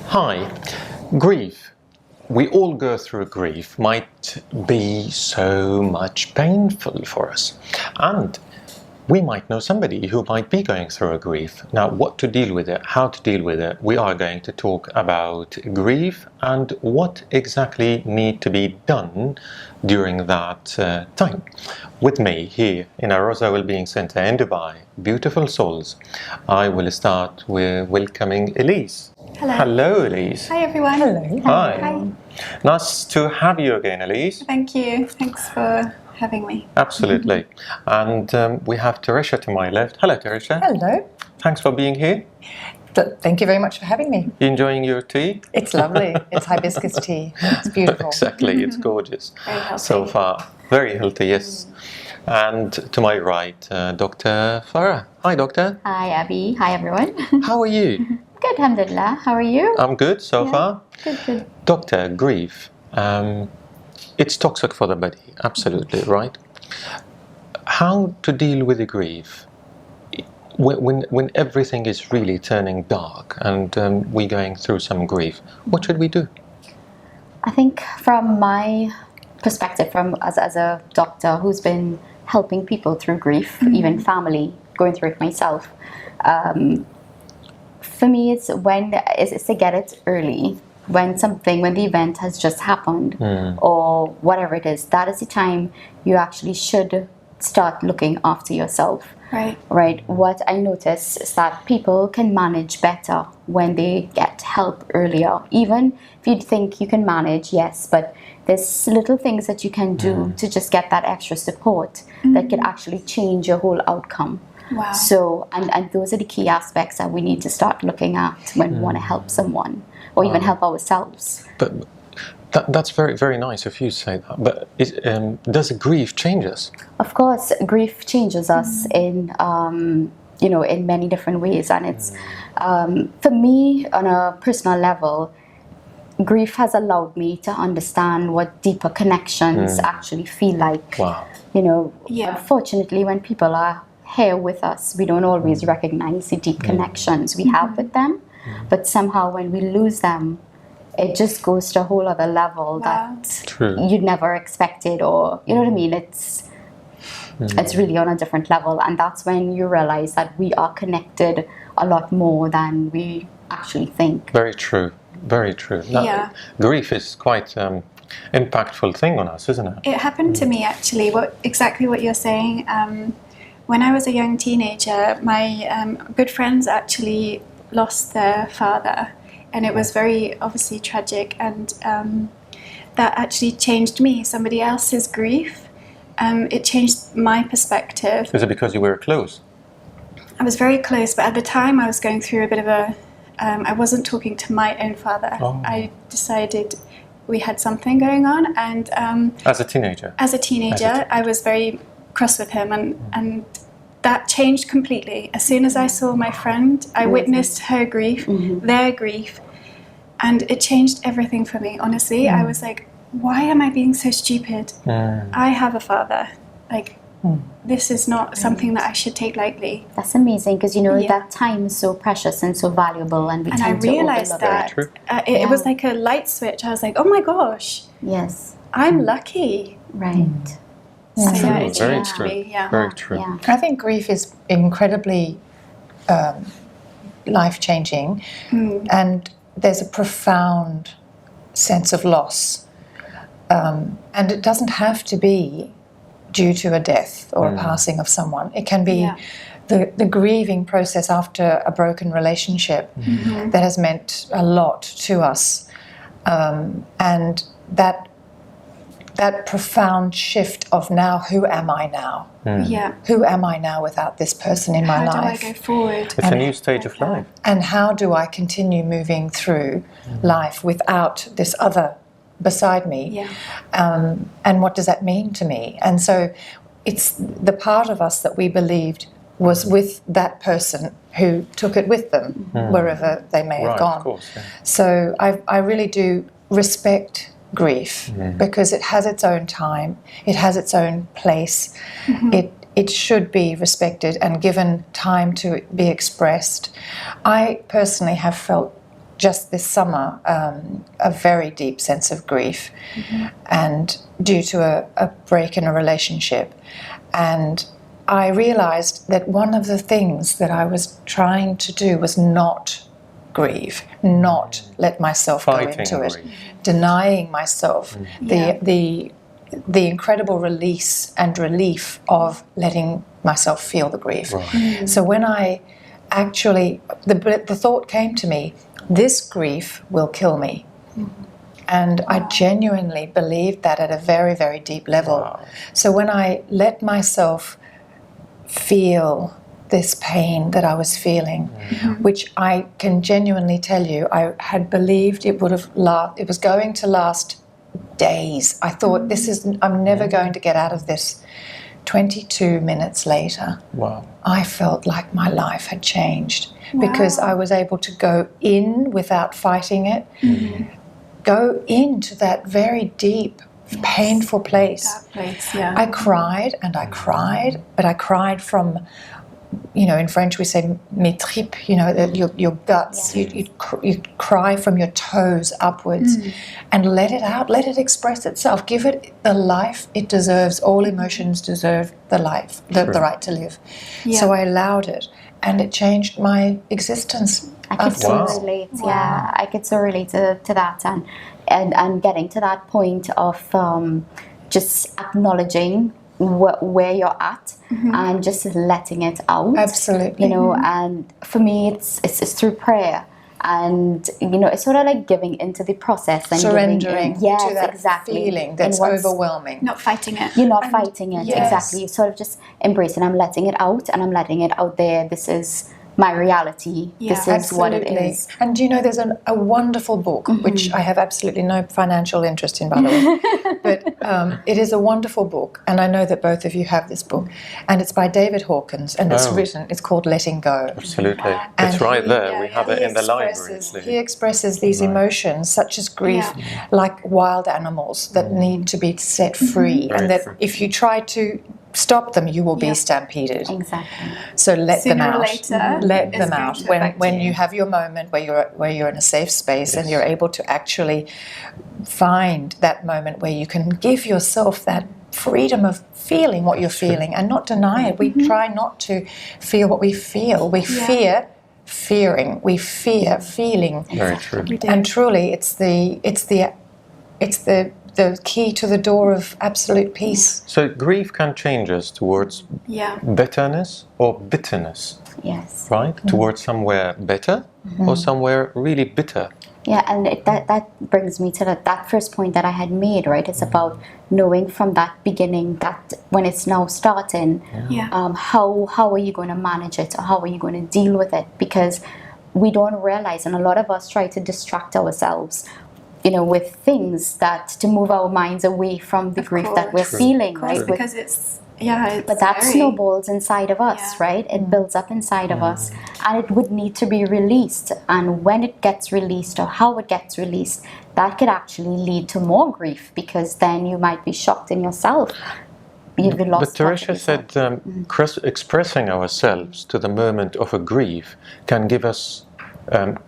Hi. Grief. We all go through grief. Might be so much painful for us. And we might know somebody who might be going through a grief. Now, what to deal with it, how to deal with it, we are going to talk about grief and what exactly need to be done during that time. With me here in our Rosa Wellbeing Center in Dubai, beautiful souls, I will start with welcoming Elise. Hello. Hello, Elise. Hi, everyone. Hello. Hi. Hi. Nice to have you again, Elise. Thank you. Thanks for having me. Absolutely. And we have Teresha to my left. Hello, Teresha. Hello. Thanks for being here. Thank you very much for having me. You enjoying your tea? It's lovely. It's hibiscus tea. It's beautiful. Exactly. It's gorgeous. Very healthy. So far. Very healthy, yes. And to my right, Dr. Farah. Hi, Doctor. Hi, Abby. Hi, everyone. How are you? Good, alhamdulillah. How are you? I'm good so far. Good. Doctor, grief. It's toxic for the body. Absolutely, right? How to deal with the grief? When everything is really turning dark and we're going through some grief, what should we do? I think from my perspective, as a doctor who's been helping people through grief, even family, going through it myself, for me, it's to get it early. When the event has just happened or whatever it is, that is the time you actually should start looking after yourself. Right. What I notice is that people can manage better when they get help earlier. Even if you think you can manage, yes, but there's little things that you can do to just get that extra support that can actually change your whole outcome. Wow. So, and those are the key aspects that we need to start looking at when we want to help someone or even help ourselves. But that's very, very nice if you say that. But does grief change us? Of course, grief changes us in many different ways, and it's for me on a personal level. Grief has allowed me to understand what deeper connections actually feel like. Wow. Unfortunately, when people are here with us, we don't always recognize the deep connections we have with them. But somehow when we lose them, it just goes to a whole other level that you'd never expected, or you know what I mean? It's really on a different level, and that's when you realize that we are connected a lot more than we actually think. Very true. Very true. Now, grief is quite impactful thing on us, isn't it? It happened to me actually. Exactly what you're saying. When I was a young teenager, my good friends actually lost their father, and it was very obviously tragic, and that actually changed me. Somebody else's grief, it changed my perspective. Is it because you were close? I was very close, but at the time I was going through a bit of a I wasn't talking to my own father. I decided we had something going on, and As a teenager, I was very cross with him, and that changed completely. As soon as I saw my friend, I witnessed her grief, their grief, and it changed everything for me, honestly. I was like, why am I being so stupid? I have a father. This is not something that I should take lightly. That's amazing, because that time is so precious and so valuable, and I realized that it was like a light switch. I was like, oh my gosh, yes, I'm lucky. Right. So very it changed true. me. Very true. Yeah. I think grief is incredibly life-changing, and there's a profound sense of loss. And it doesn't have to be due to a death or a passing of someone. It can be the grieving process after a broken relationship that has meant a lot to us, and that profound shift of now, who am I now? Who am I now without this person in my life? How do I go forward? It's a new stage of life. And how do I continue moving through life without this other beside me? And what does that mean to me? And so it's the part of us that we believed was with that person who took it with them wherever they may have gone. Of course, So I really do respect grief because it has its own time, it has its own place. It should be respected and given time to be expressed. I personally have felt just this summer a very deep sense of grief, and due to a break in a relationship. And I realized that one of the things that I was trying to do was not grieve, not let myself go into it, denying myself the incredible release and relief of letting myself feel the grief. So when I actually, the thought came to me, this grief will kill me. And I genuinely believed that at a very, very deep level. So when I let myself feel this pain that I was feeling, which I can genuinely tell you, I had believed it was going to last days. I thought, I'm never going to get out of this. 22 minutes later, I felt like my life had changed because I was able to go in without fighting it, go into that very deep, painful place. That place, yeah. I cried and I cried, but I cried from, in French we say mes tripes, your guts. You cry from your toes upwards and let it out, let it express itself. Give it the life it deserves. All emotions deserve the life, the right to live. Yeah. So I allowed it, and it changed my existence. I could so relate, I could so relate to that, and getting to that point of just acknowledging where you're at and just letting it out. Absolutely. And for me it's through prayer, and it's sort of like giving into the process and surrendering to that exactly. feeling that's overwhelming. Not fighting it. You're not fighting it, exactly. You sort of just embracing, I'm letting it out and I'm letting it out there. This is my reality. This is what it is. And there's a wonderful book, which I have absolutely no financial interest in, by the way, but it is a wonderful book, and I know that both of you have this book, and it's by David Hawkins, and it's called Letting Go. Absolutely. It's right there. We have it in the library. He expresses these emotions, such as grief, like wild animals that need to be set free, and that if you try to stop them, you will be stampeded. Exactly. So let them out. Later, let them out. When you have your moment where you're in a safe space and you're able to actually find that moment where you can give yourself that freedom of feeling what you're feeling and not deny it. We try not to feel what we feel. We fear fearing. We fear feeling. Very true. And truly, it's the key to the door of absolute peace. So grief can change us towards betterness or bitterness. Yes. Right? Towards somewhere better or somewhere really bitter. Yeah, and that brings me to that first point that I had made, right? It's about knowing from that beginning that when it's now starting, how are you going to manage it, or how are you going to deal with it? Because we don't realize, and a lot of us try to distract ourselves with things to move our minds away from the grief that we're feeling, right? Because it's but that snowballs inside of us, right? It builds up inside of us, and it would need to be released. And when it gets released, or how it gets released, that could actually lead to more grief, because then you might be shocked in yourself. You've lost. But Teresa said expressing ourselves to the moment of a grief can give us.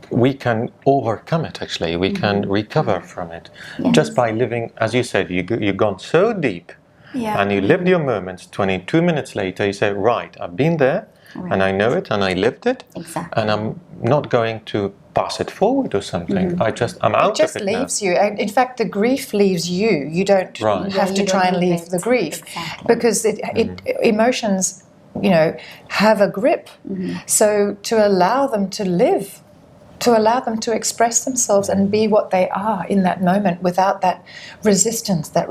We can overcome it, actually. We can recover from it. Just by living, as you said, you've gone so deep and you lived your moments. 22 minutes later, you say, right, I've been there and I know it and I lived it. Exactly. And I'm not going to pass it forward or something. I'm out of it. It just leaves you. In fact, the grief leaves you. You don't have to try and leave the grief. Because emotions, have a grip. So to allow them to live, to allow them to express themselves and be what they are in that moment without that resistance, keep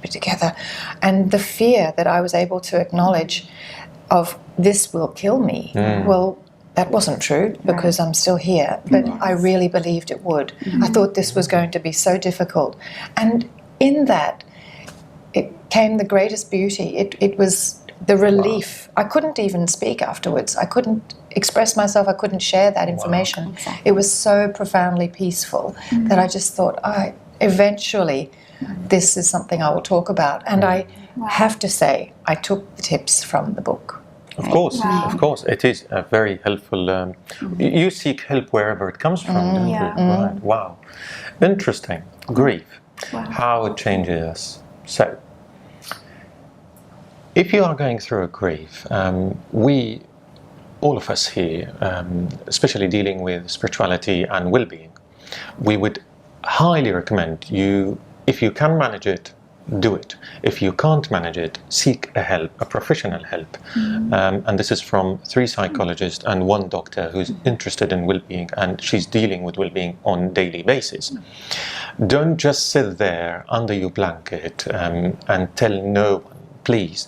it together. And the fear that I was able to acknowledge of this will kill me, well, that wasn't true because I'm still here, but I really believed it would. I thought this was going to be so difficult. And in that, it came the greatest beauty. It was the relief. I couldn't even speak afterwards. I couldn't express myself. I couldn't share that information. Exactly. It was so profoundly peaceful that I just thought, eventually, this is something I will talk about. And I have to say, I took the tips from the book. Of course, Wow. of course. It is a very helpful. You seek help wherever it comes from, don't Yeah. you? Right. Wow. Interesting. Grief. Wow. How it changes us. So, if you are going through a grief, we, all of us here, especially dealing with spirituality and well-being, we would highly recommend you, if you can manage it, do it. If you can't manage it, seek a professional help. And this is from 3 psychologists and 1 doctor who's interested in well-being, and she's dealing with well-being on a daily basis. Don't just sit there under your blanket and tell no one. Please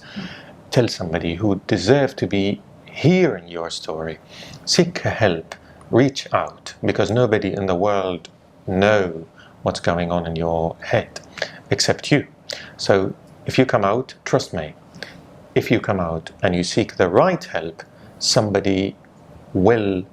tell somebody who deserves to be hearing your story. Seek help. Reach out, because nobody in the world knows what's going on in your head except you. So if you come out, trust me, if you come out and you seek the right help, somebody will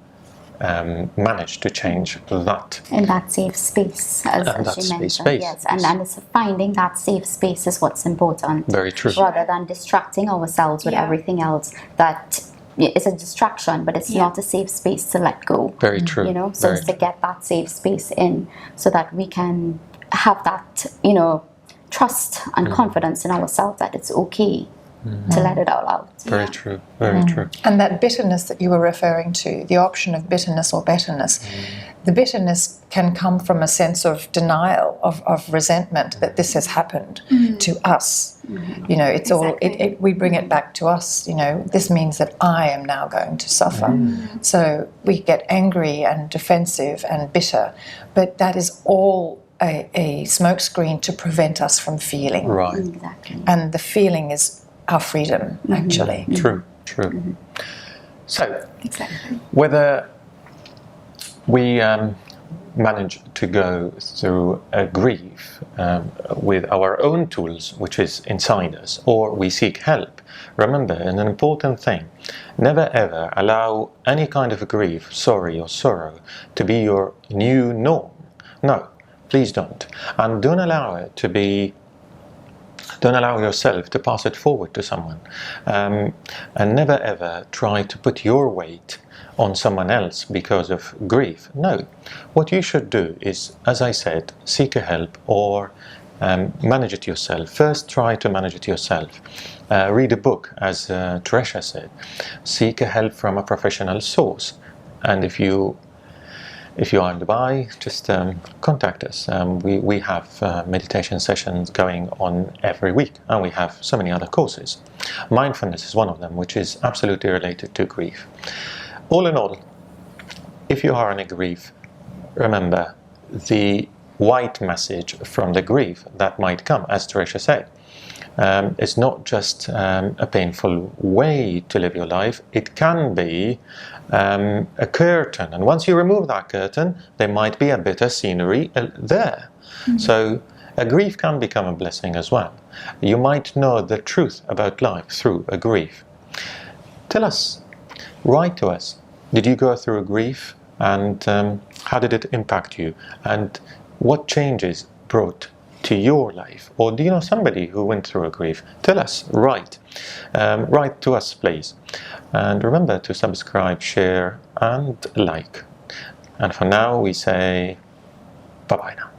manage to change that. In that safe space, as that she safe mentioned. space, Yes, and it's finding that safe space is what's important. Very true. Rather than distracting ourselves with Yeah. everything else that is a distraction, but it's Yeah. not a safe space to let go. Very true. You know, so Very it's to true. get that safe space in, so that we can have that, trust and confidence in ourselves that it's okay to let it all out. Very true. Very true. And that bitterness that you were referring to, the option of bitterness or betterness, the bitterness can come from a sense of denial, of resentment that this has happened to us. You know, it's Exactly. we bring it back to us. You know, this means that I am now going to suffer. So we get angry and defensive and bitter, but that is all a smokescreen to prevent us from feeling. Right. Exactly. And the feeling is our freedom, actually. True. True. So, Exactly. whether we manage to go through a grief with our own tools, which is inside us, or we seek help, remember an important thing: never ever allow any kind of grief, sorry or sorrow to be your new norm. No, please don't. And don't allow yourself to pass it forward to someone. And never ever try to put your weight on someone else because of grief. No. What you should do is, as I said, seek a help or manage it yourself. First, try to manage it yourself. Read a book, as Tresha said. Seek a help from a professional source. And if you are in Dubai, just contact us. We have meditation sessions going on every week, and we have so many other courses. Mindfulness is one of them, which is absolutely related to grief. All in all, if you are in a grief, remember the white message from the grief that might come, as Teresa said. It's not just a painful way to live your life. It can be a curtain, and once you remove that curtain, there might be a better scenery there. So a grief can become a blessing as well. You might know the truth about life through a grief. Tell us, write to us. Did you go through a grief, and how did it impact you, and what changes brought to your life? Or do you know somebody who went through a grief? Tell us, write to us, please. And remember to subscribe, share and like. And for now we say bye bye now.